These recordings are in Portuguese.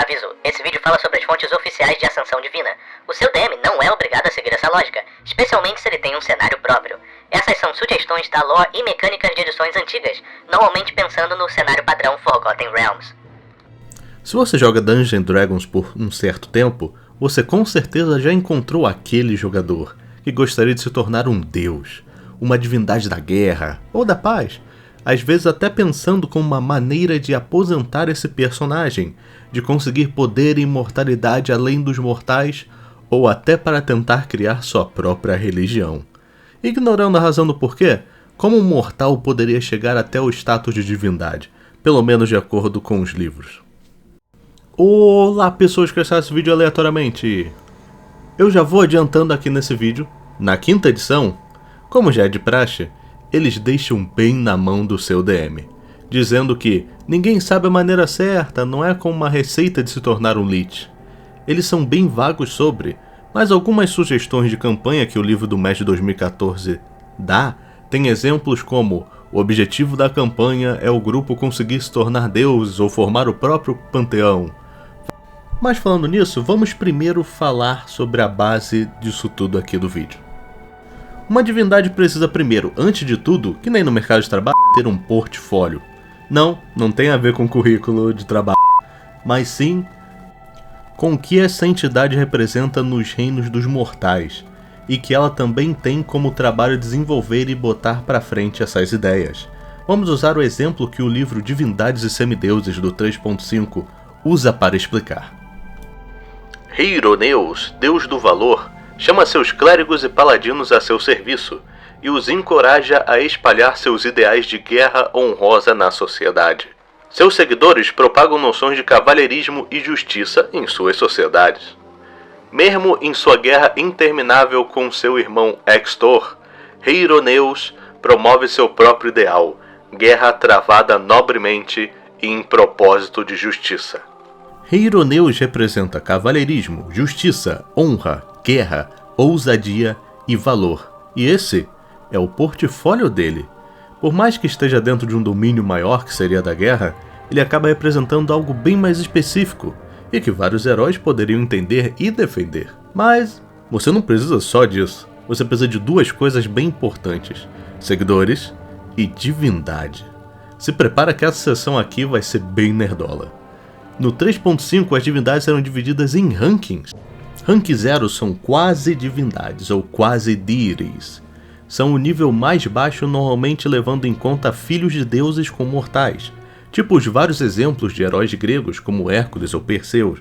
Aviso, esse vídeo fala sobre as fontes oficiais de ascensão divina. O seu DM não é obrigado a seguir essa lógica, especialmente se ele tem um cenário próprio. Essas são sugestões da lore e mecânicas de edições antigas, normalmente pensando no cenário padrão Forgotten Realms. Se você joga Dungeons & Dragons por um certo tempo, você com certeza já encontrou aquele jogador que gostaria de se tornar um deus, uma divindade da guerra ou da paz, às vezes até pensando como uma maneira de aposentar esse personagem, de conseguir poder e imortalidade além dos mortais, ou até para tentar criar sua própria religião. Ignorando a razão do porquê, como um mortal poderia chegar até o status de divindade, pelo menos de acordo com os livros? Olá pessoas que acharam esse vídeo aleatoriamente. Eu já vou adiantando aqui nesse vídeo, na quinta edição, como já é de praxe, eles deixam bem na mão do seu DM, dizendo que ninguém sabe a maneira certa, não é como uma receita de se tornar um Lich. Eles são bem vagos sobre, mas algumas sugestões de campanha que o livro do Mestre 2014 dá, tem exemplos como: o objetivo da campanha é o grupo conseguir se tornar deuses ou formar o próprio panteão. Mas falando nisso, vamos primeiro falar sobre a base disso tudo aqui do vídeo. Uma divindade precisa primeiro, antes de tudo, que nem no mercado de trabalho, ter um portfólio. Não tem a ver com currículo de trabalho, mas sim com o que essa entidade representa nos reinos dos mortais, e que ela também tem como trabalho desenvolver e botar pra frente essas ideias. Vamos usar o exemplo que o livro Divindades e Semideuses do 3.5 usa para explicar. Rei Ironeus, deus do valor, chama seus clérigos e paladinos a seu serviço e os encoraja a espalhar seus ideais de guerra honrosa na sociedade. Seus seguidores propagam noções de cavalheirismo e justiça em suas sociedades. Mesmo em sua guerra interminável com seu irmão Extor, Rei Ironeus promove seu próprio ideal, guerra travada nobremente e em propósito de justiça. Rei Ironeus representa cavalheirismo, justiça, honra, guerra, ousadia e valor. E esse é o portfólio dele. Por mais que esteja dentro de um domínio maior que seria da guerra, ele acaba representando algo bem mais específico e que vários heróis poderiam entender e defender. Mas você não precisa só disso. Você precisa de duas coisas bem importantes: seguidores e divindade. Se prepara que essa sessão aqui vai ser bem nerdola. No 3.5 as divindades eram divididas em rankings. Rank 0 são quase divindades ou quase deities. São o nível mais baixo, normalmente levando em conta filhos de deuses com mortais, tipo os vários exemplos de heróis gregos como Hércules ou Perseu.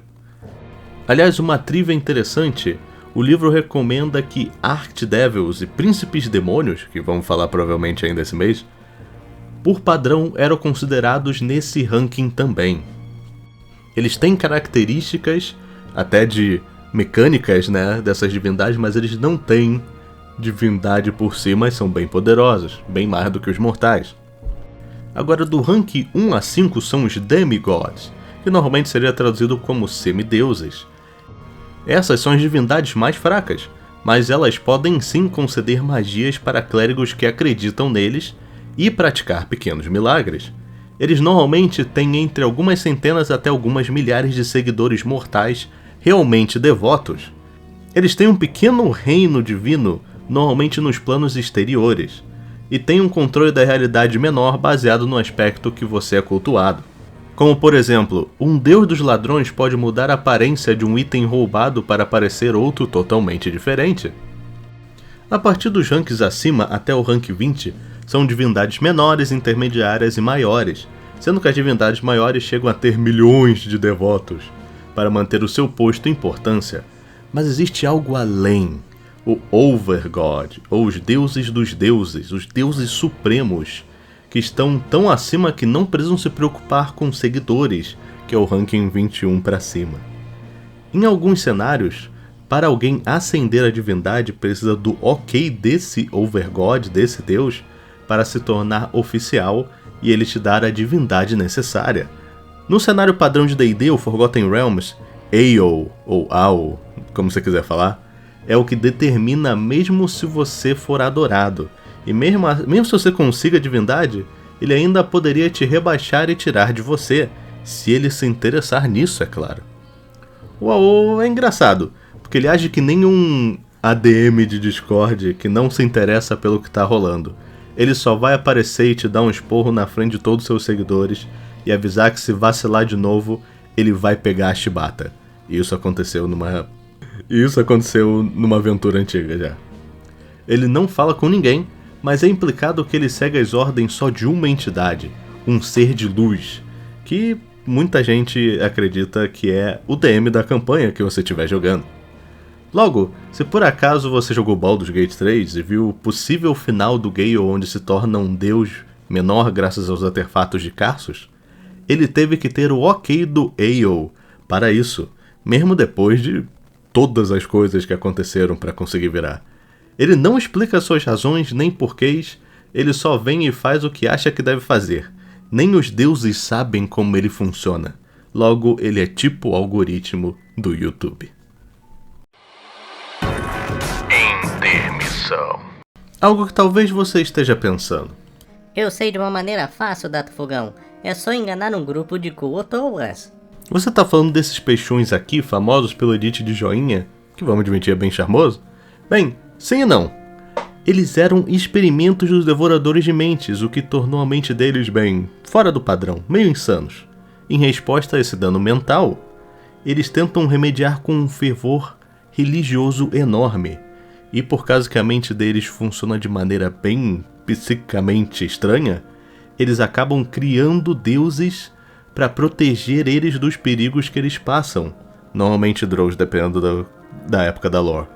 Aliás, uma trivia interessante, o livro recomenda que Archdevils e Príncipes Demônios, que vamos falar provavelmente ainda esse mês, por padrão eram considerados nesse ranking também. Eles têm características até de mecânicas, né, dessas divindades, mas eles não têm divindade por si, mas são bem poderosos, bem mais do que os mortais. Agora, do rank 1 a 5 são os demigods, que normalmente seria traduzido como semideuses. Essas são as divindades mais fracas, mas elas podem sim conceder magias para clérigos que acreditam neles e praticar pequenos milagres. Eles normalmente têm entre algumas centenas até algumas milhares de seguidores mortais realmente devotos. Eles têm um pequeno reino divino, normalmente nos planos exteriores, e têm um controle da realidade menor baseado no aspecto que você é cultuado. Como por exemplo, um deus dos ladrões pode mudar a aparência de um item roubado para parecer outro totalmente diferente. A partir dos ranks acima até o rank 20, são divindades menores, intermediárias e maiores, sendo que as divindades maiores chegam a ter milhões de devotos, para manter o seu posto e importância. Mas existe algo além, o Overgod, ou os deuses dos deuses, os deuses supremos, que estão tão acima que não precisam se preocupar com seguidores, que é o ranking 21 para cima. Em alguns cenários, para alguém ascender a divindade precisa do ok desse Overgod, desse deus, para se tornar oficial e ele te dar a divindade necessária. No cenário padrão de D&D, o Forgotten Realms, Ao, ou Ao, como você quiser falar, é o que determina mesmo se você for adorado. E mesmo se você consiga a divindade, ele ainda poderia te rebaixar e tirar de você, se ele se interessar nisso, é claro. O AO é engraçado, porque ele age que nem um ADM de Discord que não se interessa pelo que tá rolando. Ele só vai aparecer e te dar um esporro na frente de todos os seus seguidores e avisar que se vacilar de novo, ele vai pegar a chibata. E isso aconteceu numa aventura antiga já. Ele não fala com ninguém, mas é implicado que ele segue as ordens só de uma entidade, um ser de luz, que muita gente acredita que é o DM da campanha que você estiver jogando. Logo, se por acaso você jogou Baldur's Gate 3 e viu o possível final do Gale onde se torna um deus menor graças aos artefatos de Karsus, ele teve que ter o ok do AO para isso, mesmo depois de todas as coisas que aconteceram para conseguir virar. Ele não explica suas razões nem porquês, ele só vem e faz o que acha que deve fazer. Nem os deuses sabem como ele funciona. Logo, ele é tipo o algoritmo do YouTube. Intermissão. Algo que talvez você esteja pensando. Eu sei de uma maneira fácil, Dato Fogão. É só enganar um grupo de Kuotoas. Você tá falando desses peixões aqui, famosos pelo edit de joinha, que vamos admitir é bem charmoso? Bem, sim e não. Eles eram experimentos dos devoradores de mentes, o que tornou a mente deles bem fora do padrão, meio insanos. Em resposta a esse dano mental, eles tentam remediar com um fervor religioso enorme. E por causa que a mente deles funciona de maneira bem psicamente estranha, eles acabam criando deuses para proteger eles dos perigos que eles passam. Normalmente Drows, dependendo da época da lore.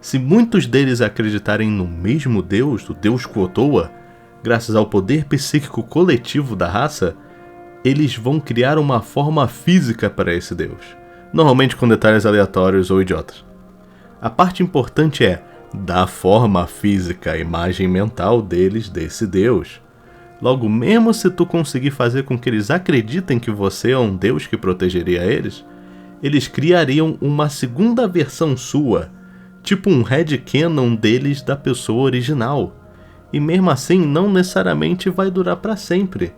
Se muitos deles acreditarem no mesmo deus, o deus Kuo-Toa, graças ao poder psíquico coletivo da raça, eles vão criar uma forma física para esse deus, normalmente com detalhes aleatórios ou idiotas. A parte importante é dar forma física à imagem mental deles desse deus. Logo, mesmo se tu conseguir fazer com que eles acreditem que você é um deus que protegeria eles criariam uma segunda versão sua, tipo um headcanon deles da pessoa original. E mesmo assim não necessariamente vai durar para sempre.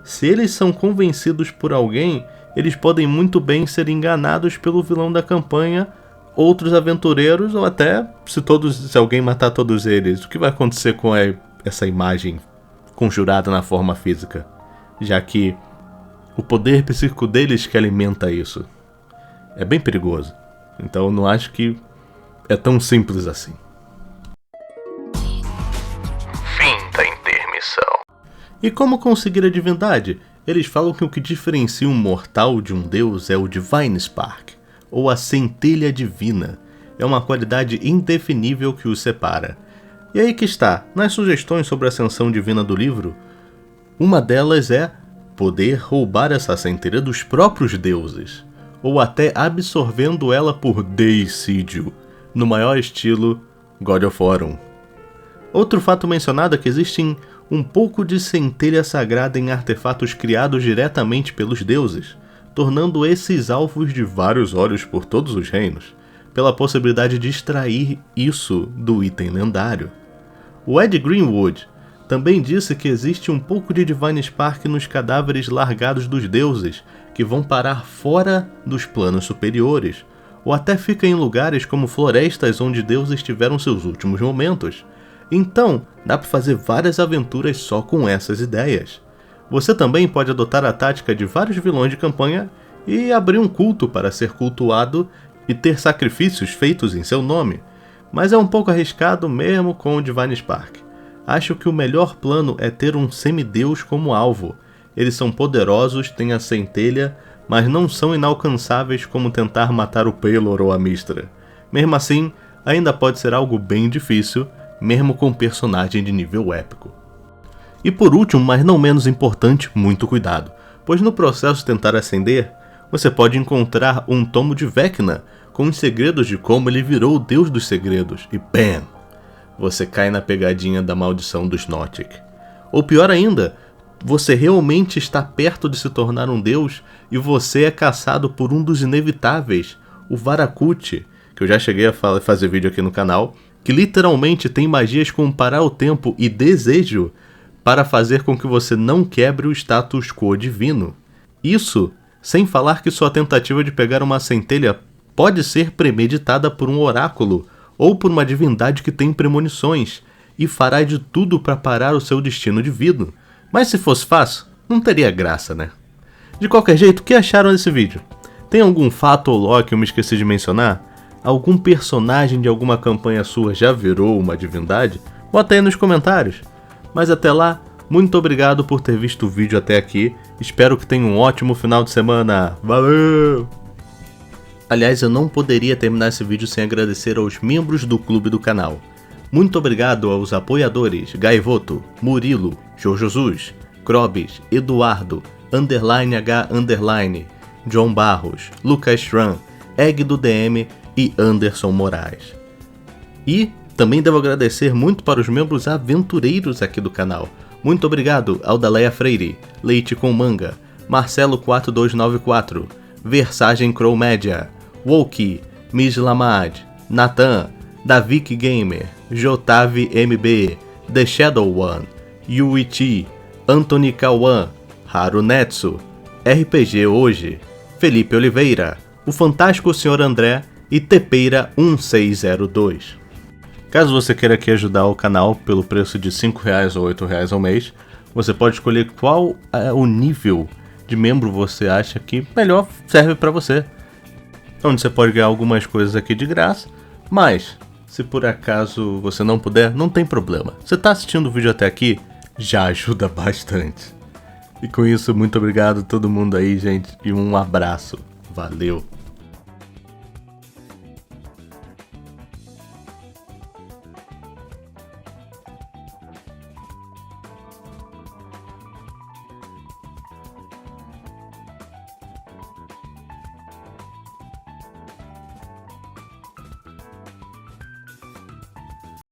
Se eles são convencidos por alguém, eles podem muito bem ser enganados pelo vilão da campanha, outros aventureiros, ou até se alguém matar todos eles, o que vai acontecer com essa imagem conjurada na forma física? Já que o poder psíquico deles que alimenta isso. É bem perigoso. Então eu não acho que é tão simples assim. Fim da intermissão. E como conseguir a divindade? Eles falam que o que diferencia um mortal de um deus é o Divine Spark, ou a centelha divina. É uma qualidade indefinível que os separa. E aí que está, nas sugestões sobre a ascensão divina do livro, uma delas é poder roubar essa centelha dos próprios deuses, ou até absorvendo ela por deicídio, no maior estilo God of War 1. Outro fato mencionado é que existem um pouco de centelha sagrada em artefatos criados diretamente pelos deuses, tornando esses alvos de vários olhos por todos os reinos, pela possibilidade de extrair isso do item lendário. O Ed Greenwood também disse que existe um pouco de Divine Spark nos cadáveres largados dos deuses, que vão parar fora dos planos superiores, ou até fica em lugares como florestas onde deuses tiveram seus últimos momentos. Então, dá para fazer várias aventuras só com essas ideias. Você também pode adotar a tática de vários vilões de campanha e abrir um culto para ser cultuado e ter sacrifícios feitos em seu nome, mas é um pouco arriscado mesmo com o Divine Spark. Acho que o melhor plano é ter um semideus como alvo. Eles são poderosos, têm a centelha, mas não são inalcançáveis como tentar matar o Pelor ou a Mistra. Mesmo assim, ainda pode ser algo bem difícil, mesmo com um personagem de nível épico. E por último, mas não menos importante, muito cuidado, pois no processo de tentar ascender, você pode encontrar um tomo de Vecna com os segredos de como ele virou o deus dos segredos, e BAM! Você cai na pegadinha da maldição dos Nothic. Ou pior ainda, você realmente está perto de se tornar um deus e você é caçado por um dos inevitáveis, o Varakuti, que eu já cheguei a fazer vídeo aqui no canal, que literalmente tem magias como parar o tempo e desejo para fazer com que você não quebre o status quo divino. Isso Sem falar que sua tentativa de pegar uma centelha pode ser premeditada por um oráculo ou por uma divindade que tem premonições e fará de tudo para parar o seu destino divino. Mas se fosse fácil, não teria graça, né? De qualquer jeito, o que acharam desse vídeo? Tem algum fato ou lore que eu me esqueci de mencionar? Algum personagem de alguma campanha sua já virou uma divindade? Bota aí nos comentários. Mas até lá, muito obrigado por ter visto o vídeo até aqui. Espero que tenha um ótimo final de semana. Valeu! Aliás, eu não poderia terminar esse vídeo sem agradecer aos membros do clube do canal. Muito obrigado aos apoiadores Gaivoto, Murilo, Jorjosus, Krobis, Eduardo, _H_, John Barros, Lucas Schran, Egg do DM e Anderson Moraes. E também devo agradecer muito para os membros aventureiros aqui do canal. Muito obrigado ao Daleia Freire, Leite com Manga, Marcelo 4294, Versagem Crow Média, Woki, Miss Lamad, Nathan, Davik Gamer, Jotave MB, The Shadow One, Yuichi, Anthony Kawan, Harunetsu, RPG Hoje, Felipe Oliveira, o Fantástico Sr. André e Tepeira 1602. Caso você queira aqui ajudar o canal pelo preço de R$5 ou R$8 ao mês, você pode escolher qual é o nível de membro você acha que melhor serve para você. Onde você pode ganhar algumas coisas aqui de graça, mas se por acaso você não puder, não tem problema. Você está assistindo o vídeo até aqui, já ajuda bastante. E com isso, muito obrigado a todo mundo aí, gente, e um abraço. Valeu!